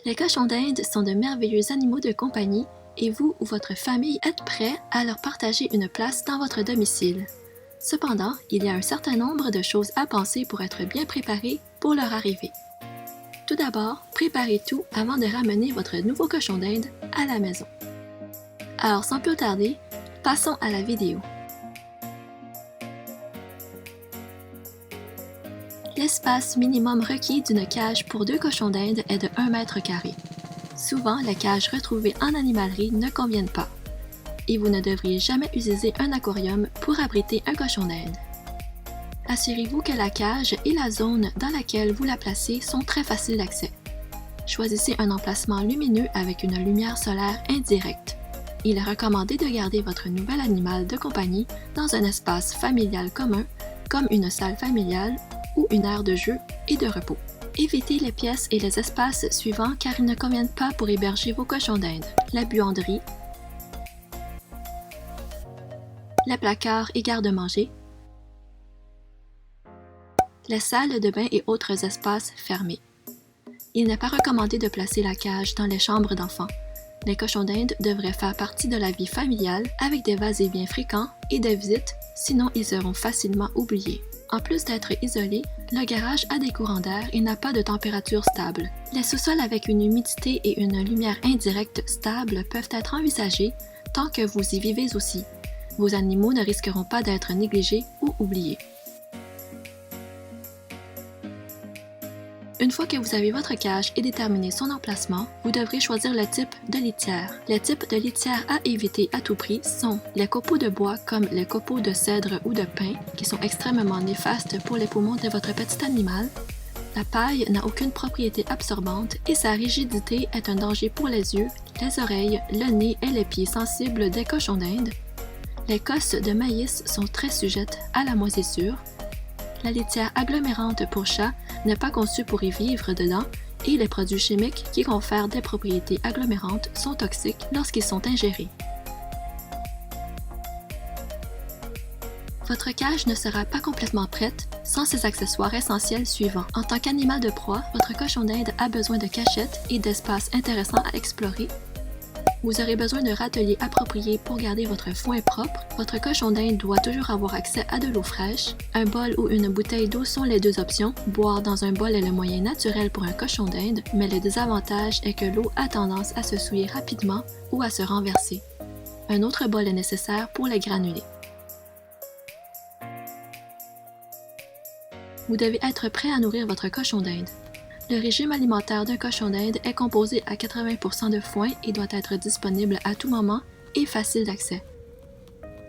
Les cochons d'Inde sont de merveilleux animaux de compagnie et vous ou votre famille êtes prêts à leur partager une place dans votre domicile. Cependant, il y a un certain nombre de choses à penser pour être bien préparé pour leur arrivée. Tout d'abord, préparez tout avant de ramener votre nouveau cochon d'Inde à la maison. Alors sans plus tarder, passons à la vidéo. L'espace minimum requis d'une cage pour 2 cochons d'Inde est de 1 mètre carré. Souvent, les cages retrouvées en animalerie ne conviennent pas. Et vous ne devriez jamais utiliser un aquarium pour abriter un cochon d'Inde. Assurez-vous que la cage et la zone dans laquelle vous la placez sont très faciles d'accès. Choisissez un emplacement lumineux avec une lumière solaire indirecte. Il est recommandé de garder votre nouvel animal de compagnie dans un espace familial commun, comme une salle familiale ou une aire de jeu et de repos. Évitez les pièces et les espaces suivants car ils ne conviennent pas pour héberger vos cochons d'Inde. La buanderie, les placards et garde-manger, les salles de bain et autres espaces fermés. Il n'est pas recommandé de placer la cage dans les chambres d'enfants. Les cochons d'Inde devraient faire partie de la vie familiale avec des va-et-vient fréquents et des visites, sinon ils seront facilement oubliés. En plus d'être isolé, le garage a des courants d'air et n'a pas de température stable. Les sous-sols avec une humidité et une lumière indirecte stable peuvent être envisagés tant que vous y vivez aussi. Vos animaux ne risqueront pas d'être négligés ou oubliés. Une fois que vous avez votre cage et déterminé son emplacement, vous devrez choisir le type de litière. Les types de litière à éviter à tout prix sont les copeaux de bois comme les copeaux de cèdre ou de pin, qui sont extrêmement néfastes pour les poumons de votre petit animal. La paille n'a aucune propriété absorbante et sa rigidité est un danger pour les yeux, les oreilles, le nez et les pieds sensibles des cochons d'Inde. Les cosses de maïs sont très sujettes à la moisissure. La litière agglomérante pour chat n'est pas conçue pour y vivre dedans et les produits chimiques qui confèrent des propriétés agglomérantes sont toxiques lorsqu'ils sont ingérés. Votre cage ne sera pas complètement prête sans ces accessoires essentiels suivants. En tant qu'animal de proie, votre cochon d'Inde a besoin de cachettes et d'espaces intéressants à explorer. Vous aurez besoin d'un râtelier approprié pour garder votre foin propre. Votre cochon d'Inde doit toujours avoir accès à de l'eau fraîche. Un bol ou une bouteille d'eau sont les deux options. Boire dans un bol est le moyen naturel pour un cochon d'Inde, mais le désavantage est que l'eau a tendance à se souiller rapidement ou à se renverser. Un autre bol est nécessaire pour les granulés. Vous devez être prêt à nourrir votre cochon d'Inde. Le régime alimentaire d'un cochon d'Inde est composé à 80% de foin et doit être disponible à tout moment et facile d'accès.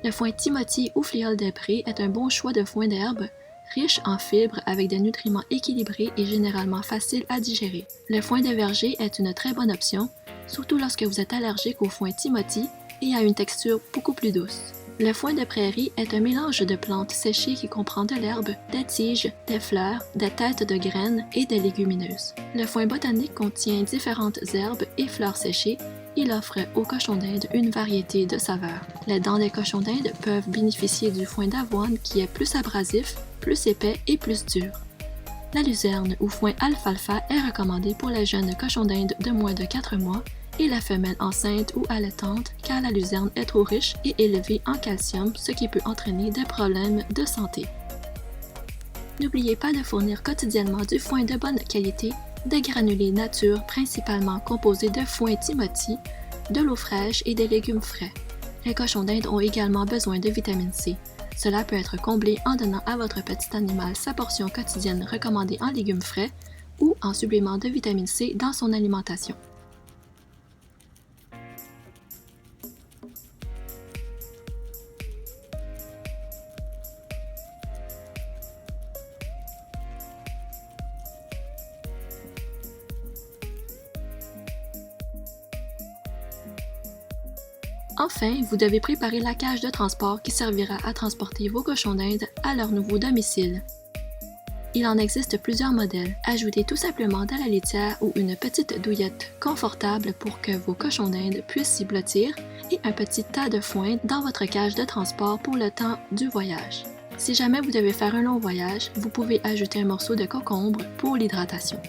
Le foin Timothy ou fléau des prés est un bon choix de foin d'herbe, riche en fibres avec des nutriments équilibrés et généralement facile à digérer. Le foin de verger est une très bonne option, surtout lorsque vous êtes allergique au foin Timothy et a une texture beaucoup plus douce. Le foin de prairie est un mélange de plantes séchées qui comprend de l'herbe, des tiges, des fleurs, des têtes de graines et des légumineuses. Le foin botanique contient différentes herbes et fleurs séchées. Il offre aux cochons d'Inde une variété de saveurs. Les dents des cochons d'Inde peuvent bénéficier du foin d'avoine qui est plus abrasif, plus épais et plus dur. La luzerne ou foin alfalfa est recommandé pour les jeunes cochons d'Inde de moins de 4 mois et la femelle enceinte ou allaitante car la luzerne est trop riche et élevée en calcium, ce qui peut entraîner des problèmes de santé. N'oubliez pas de fournir quotidiennement du foin de bonne qualité, des granulés nature principalement composés de foin Timothy, de l'eau fraîche et des légumes frais. Les cochons d'Inde ont également besoin de vitamine C. Cela peut être comblé en donnant à votre petit animal sa portion quotidienne recommandée en légumes frais ou en supplément de vitamine C dans son alimentation. Enfin, vous devez préparer la cage de transport qui servira à transporter vos cochons d'Inde à leur nouveau domicile. Il en existe plusieurs modèles. Ajoutez tout simplement de la litière ou une petite douillette confortable pour que vos cochons d'Inde puissent s'y blottir et un petit tas de foin dans votre cage de transport pour le temps du voyage. Si jamais vous devez faire un long voyage, vous pouvez ajouter un morceau de concombre pour l'hydratation.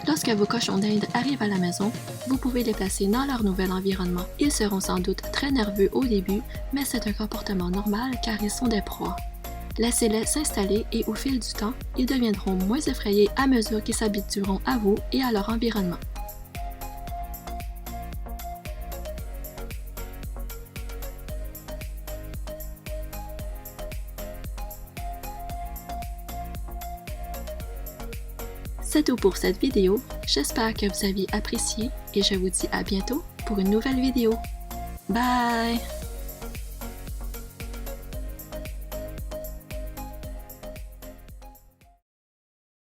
Lorsque vos cochons d'Inde arrivent à la maison, vous pouvez les placer dans leur nouvel environnement. Ils seront sans doute très nerveux au début, mais c'est un comportement normal car ils sont des proies. Laissez-les s'installer et au fil du temps, ils deviendront moins effrayés à mesure qu'ils s'habitueront à vous et à leur environnement. C'est tout pour cette vidéo, j'espère que vous avez apprécié et je vous dis à bientôt pour une nouvelle vidéo. Bye!